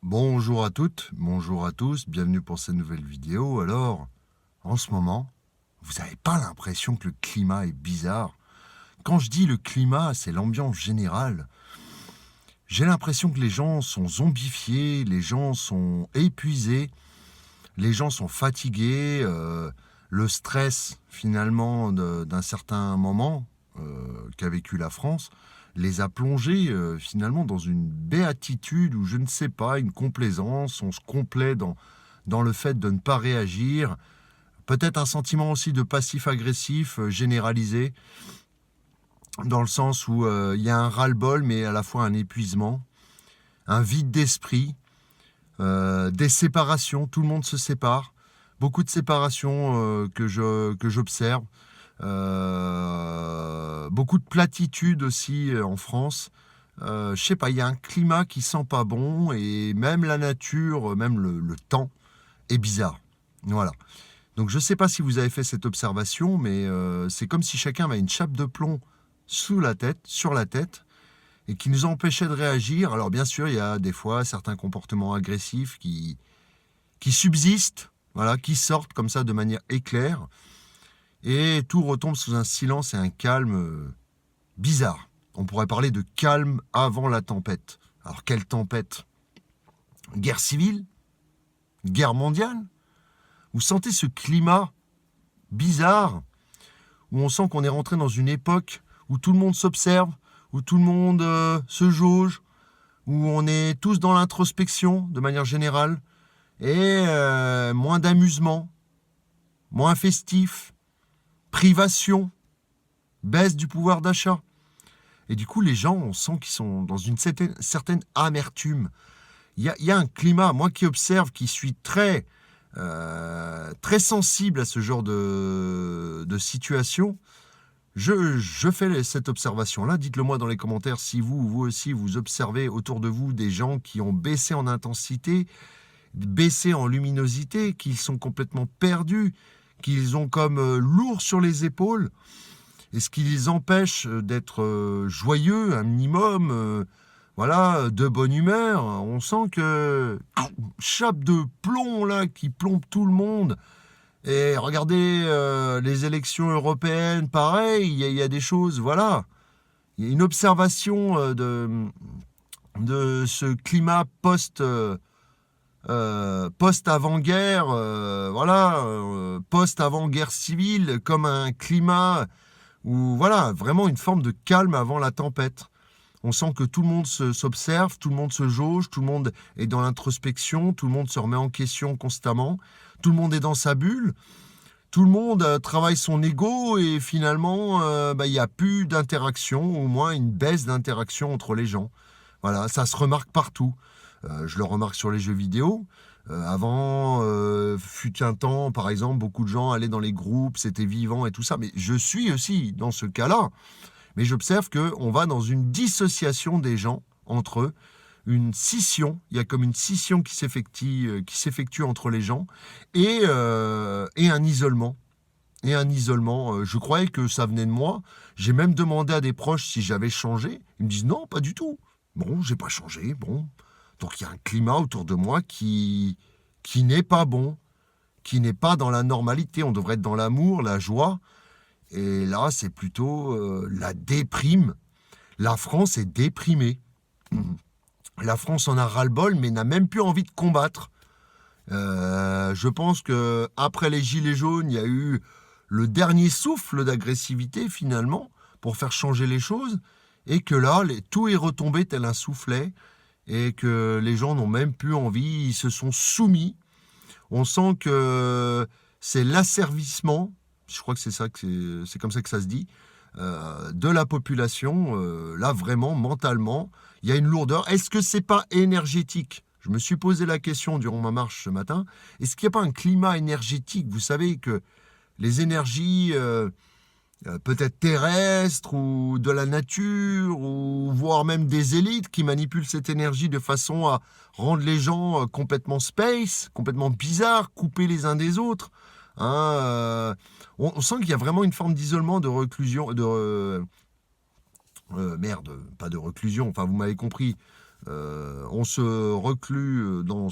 Bonjour à toutes, bonjour à tous, bienvenue pour cette nouvelle vidéo. Alors, en ce moment, vous n'avez pas l'impression que le climat est bizarre? Quand je dis le climat, c'est l'ambiance générale. J'ai l'impression que les gens sont zombifiés, les gens sont épuisés, les gens sont fatigués, le stress finalement d'un certain moment qu'a vécu la France les a plongés finalement dans une béatitude ou je ne sais pas, une complaisance, on se complaît dans le fait de ne pas réagir, peut-être un sentiment aussi de passif-agressif généralisé, dans le sens où il y a un ras-le-bol mais à la fois un épuisement, un vide d'esprit, des séparations, tout le monde se sépare, beaucoup de séparations que j'observe, beaucoup de platitudes aussi en France. Je sais pas, il y a un climat qui sent pas bon et même la nature, même le temps est bizarre. Voilà. Donc je sais pas si vous avez fait cette observation, mais c'est comme si chacun avait une chape de plomb sous la tête, sur la tête, et qui nous empêchait de réagir. Alors bien sûr, il y a des fois certains comportements agressifs qui subsistent, voilà, qui sortent comme ça de manière éclair, et tout retombe sous un silence et un calme bizarre. On pourrait parler de calme avant la tempête. Alors quelle tempête? Guerre civile? Guerre mondiale? Vous sentez ce climat bizarre où on sent qu'on est rentré dans une époque où tout le monde s'observe, où tout le monde se jauge, où on est tous dans l'introspection de manière générale, et moins d'amusement, moins festif, privation, baisse du pouvoir d'achat. Et du coup, les gens, on sent qu'ils sont dans une certaine amertume. Il y a un climat, moi qui observe, qui suis très sensible à ce genre de situation, je fais cette observation-là. Dites-le moi dans les commentaires si vous aussi, vous observez autour de vous des gens qui ont baissé en intensité, baissé en luminosité, qu'ils sont complètement perdus, qu'ils ont comme lourd sur les épaules, et ce qui les empêche d'être joyeux, un minimum, voilà, de bonne humeur. On sent que chape de plomb là qui plombe tout le monde. Et regardez les élections européennes, pareil, il y a des choses, voilà. Il y a une observation de ce climat post-avant-guerre, voilà, post-avant-guerre civile, comme un climat où, voilà, vraiment une forme de calme avant la tempête. On sent que tout le monde s'observe, tout le monde se jauge, tout le monde est dans l'introspection, tout le monde se remet en question constamment, tout le monde est dans sa bulle, tout le monde travaille son ego et finalement, il n'y a plus d'interaction, au moins une baisse d'interaction entre les gens. Voilà, ça se remarque partout. Je le remarque sur les jeux vidéo. Avant, fut un temps, par exemple, beaucoup de gens allaient dans les groupes, c'était vivant et tout ça. Mais je suis aussi dans ce cas-là. Mais j'observe qu'on va dans une dissociation des gens entre eux, une scission. Il y a comme une scission qui s'effectue entre les gens et un isolement. Je croyais que ça venait de moi. J'ai même demandé à des proches si j'avais changé. Ils me disent non, pas du tout. Bon, j'ai pas changé. Bon. Donc il y a un climat autour de moi qui n'est pas bon, qui n'est pas dans la normalité. On devrait être dans l'amour, la joie. Et là, c'est plutôt la déprime. La France est déprimée. La France en a ras-le-bol, mais n'a même plus envie de combattre. Je pense que après les Gilets jaunes, il y a eu le dernier souffle d'agressivité, finalement, pour faire changer les choses, et que là, tout est retombé tel un soufflet, et que les gens n'ont même plus envie, ils se sont soumis. On sent que c'est l'asservissement, je crois que c'est comme ça que ça se dit, de la population, là vraiment, mentalement, il y a une lourdeur. Est-ce que c'est pas énergétique? Je me suis posé la question durant ma marche ce matin. Est-ce qu'il n'y a pas un climat énergétique? Vous savez que les énergies peut-être terrestres ou de la nature, ou voire même des élites qui manipulent cette énergie de façon à rendre les gens complètement space, complètement bizarres, coupés les uns des autres. Hein, on sent qu'il y a vraiment une forme d'isolement, de reclusion, pas de reclusion, enfin vous m'avez compris, On se reclue dans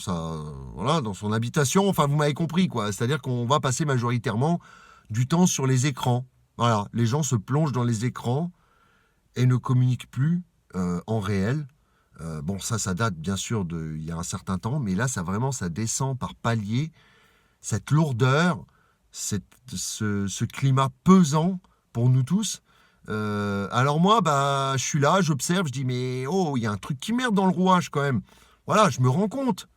dans son habitation. Enfin, vous m'avez compris, quoi. C'est-à-dire qu'on va passer majoritairement du temps sur les écrans. Voilà, les gens se plongent dans les écrans et ne communiquent plus en réel. Bon, ça date bien sûr il y a un certain temps, mais là, ça descend par paliers. Cette lourdeur, ce climat pesant pour nous tous. Alors moi, je suis là, j'observe, je dis, mais oh, il y a un truc qui merde dans le rouage quand même. Voilà, je me rends compte.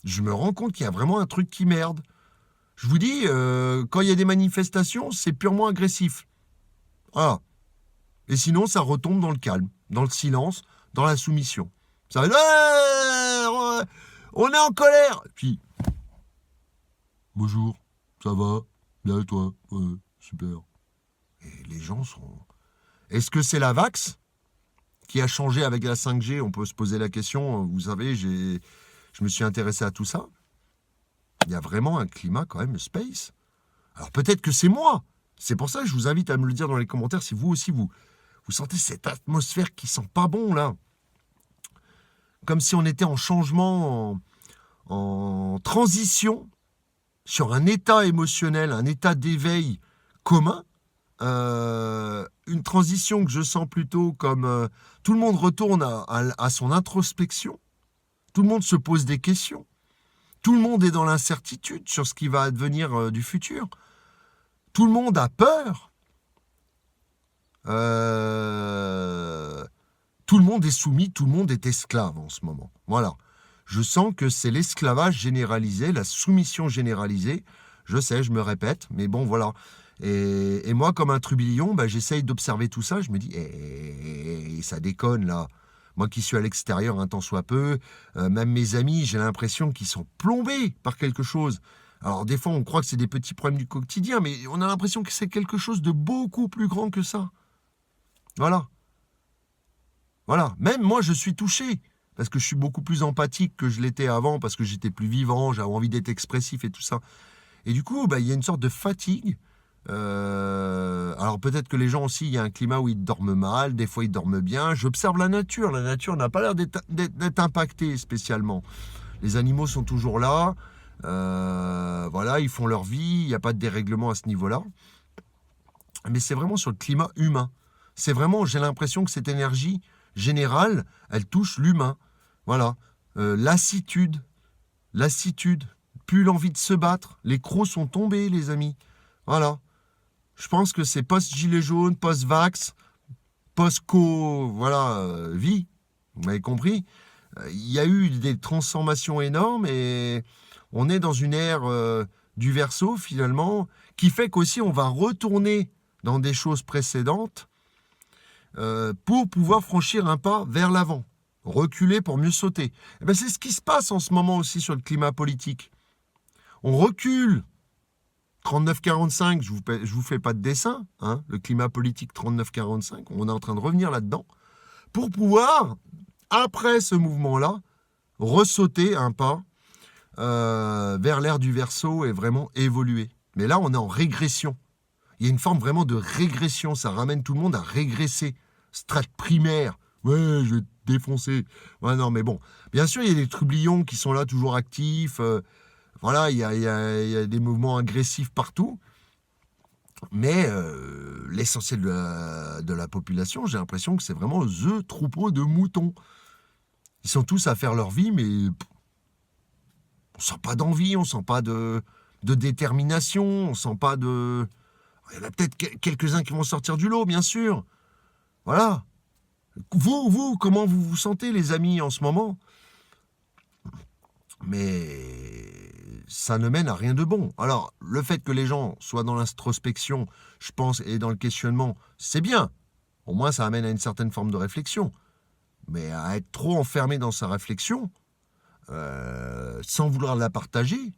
Je me rends compte qu'il y a vraiment un truc qui merde. Je vous dis, quand il y a des manifestations, c'est purement agressif. Voilà. Et sinon, ça retombe dans le calme, dans le silence, dans la soumission. Ça va être, on est en colère. Puis, bonjour, ça va? Bien, toi? Ouais, super. Et les gens sont... Est-ce que c'est la Vax qui a changé avec la 5G? On peut se poser la question. Vous savez, je me suis intéressé à tout ça. Il y a vraiment un climat quand même space. Alors peut-être que c'est moi. C'est pour ça que je vous invite à me le dire dans les commentaires si vous aussi, vous sentez cette atmosphère qui sent pas bon, là. Comme si on était en changement, en transition sur un état émotionnel, un état d'éveil commun. Une transition que je sens plutôt comme tout le monde retourne à son introspection, tout le monde se pose des questions, tout le monde est dans l'incertitude sur ce qui va advenir du futur, tout le monde a peur, tout le monde est soumis, tout le monde est esclave en ce moment. Voilà, je sens que c'est l'esclavage généralisé, la soumission généralisée. Je sais, je me répète, mais bon, voilà. Et moi, comme un trublion, j'essaye d'observer tout ça. Je me dis, ça déconne, là. Moi qui suis à l'extérieur un tant soit peu, même mes amis, j'ai l'impression qu'ils sont plombés par quelque chose. Alors, des fois, on croit que c'est des petits problèmes du quotidien, mais on a l'impression que c'est quelque chose de beaucoup plus grand que ça. Voilà. Voilà. Même moi, je suis touché. Parce que je suis beaucoup plus empathique que je l'étais avant, parce que j'étais plus vivant, j'avais envie d'être expressif et tout ça. Et du coup, il y a une sorte de fatigue. Alors peut-être que les gens aussi, il y a un climat où ils dorment mal, des fois ils dorment bien. J'observe la nature n'a pas l'air d'être impactée spécialement. Les animaux sont toujours là, voilà, ils font leur vie, il n'y a pas de dérèglement à ce niveau-là. Mais c'est vraiment sur le climat humain. C'est vraiment, j'ai l'impression que cette énergie générale, elle touche l'humain. Voilà, lassitude, plus l'envie de se battre. Les crocs sont tombés, les amis. Voilà. Je pense que c'est post-gilet jaune, post-vax, vie. Vous m'avez compris? Il y a eu des transformations énormes et on est dans une ère du Verseau, finalement, qui fait qu'aussi on va retourner dans des choses précédentes pour pouvoir franchir un pas vers l'avant. Reculer pour mieux sauter. Et c'est ce qui se passe en ce moment aussi sur le climat politique. On recule. 39-45, je vous fais pas de dessin, hein, le climat politique 39-45, on est en train de revenir là-dedans, pour pouvoir, après ce mouvement-là, ressauter un pas vers l'ère du Verseau et vraiment évoluer. Mais là, on est en régression. Il y a une forme vraiment de régression, ça ramène tout le monde à régresser. Strate primaire, ouais, je vais te défoncer. Ouais, non, mais bon, bien sûr, il y a des trublions qui sont là, toujours actifs, voilà, il y a des mouvements agressifs partout. Mais l'essentiel de la population, j'ai l'impression que c'est vraiment the troupeau de moutons. Ils sont tous à faire leur vie, mais on sent pas d'envie, on sent pas de détermination, on sent pas de... Il y en a peut-être quelques-uns qui vont sortir du lot, bien sûr. Voilà. Vous, comment vous vous sentez, les amis, en ce moment? Mais ça ne mène à rien de bon. Alors, le fait que les gens soient dans l'introspection, je pense, et dans le questionnement, c'est bien. Au moins, ça amène à une certaine forme de réflexion. Mais à être trop enfermé dans sa réflexion, sans vouloir la partager,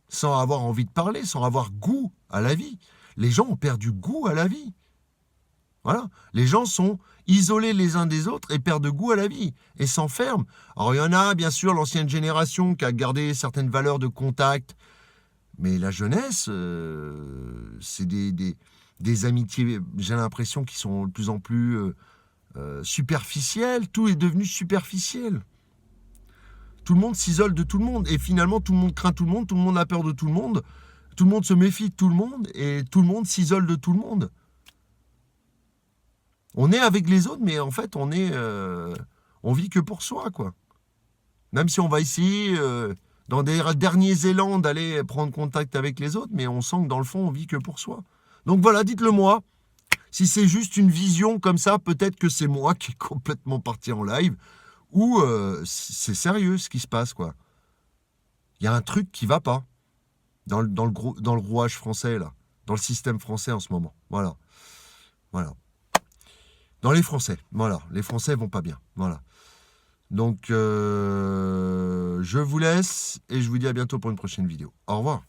sans avoir envie de parler, sans avoir goût à la vie. Les gens ont perdu goût à la vie. Voilà. Les gens sont isolés les uns des autres et perdent goût à la vie et s'enferment. Alors il y en a, bien sûr, l'ancienne génération qui a gardé certaines valeurs de contact. Mais la jeunesse, c'est des amitiés, j'ai l'impression, qui sont de plus en plus superficiel, tout est devenu superficiel. Tout le monde s'isole de tout le monde, et finalement tout le monde craint tout le monde a peur de tout le monde se méfie de tout le monde, et tout le monde s'isole de tout le monde. On est avec les autres, mais en fait on vit que pour soi, quoi. Même si on va essayer, dans des derniers élans, d'aller prendre contact avec les autres, mais on sent que dans le fond on vit que pour soi. Donc voilà, dites-le moi. Si c'est juste une vision comme ça, peut-être que c'est moi qui est complètement parti en live, ou c'est sérieux ce qui se passe, quoi. Il y a un truc qui va pas dans le rouage français, là, dans le système français en ce moment. Voilà. Dans les Français, voilà. Les Français vont pas bien, voilà. Donc, je vous laisse et je vous dis à bientôt pour une prochaine vidéo. Au revoir.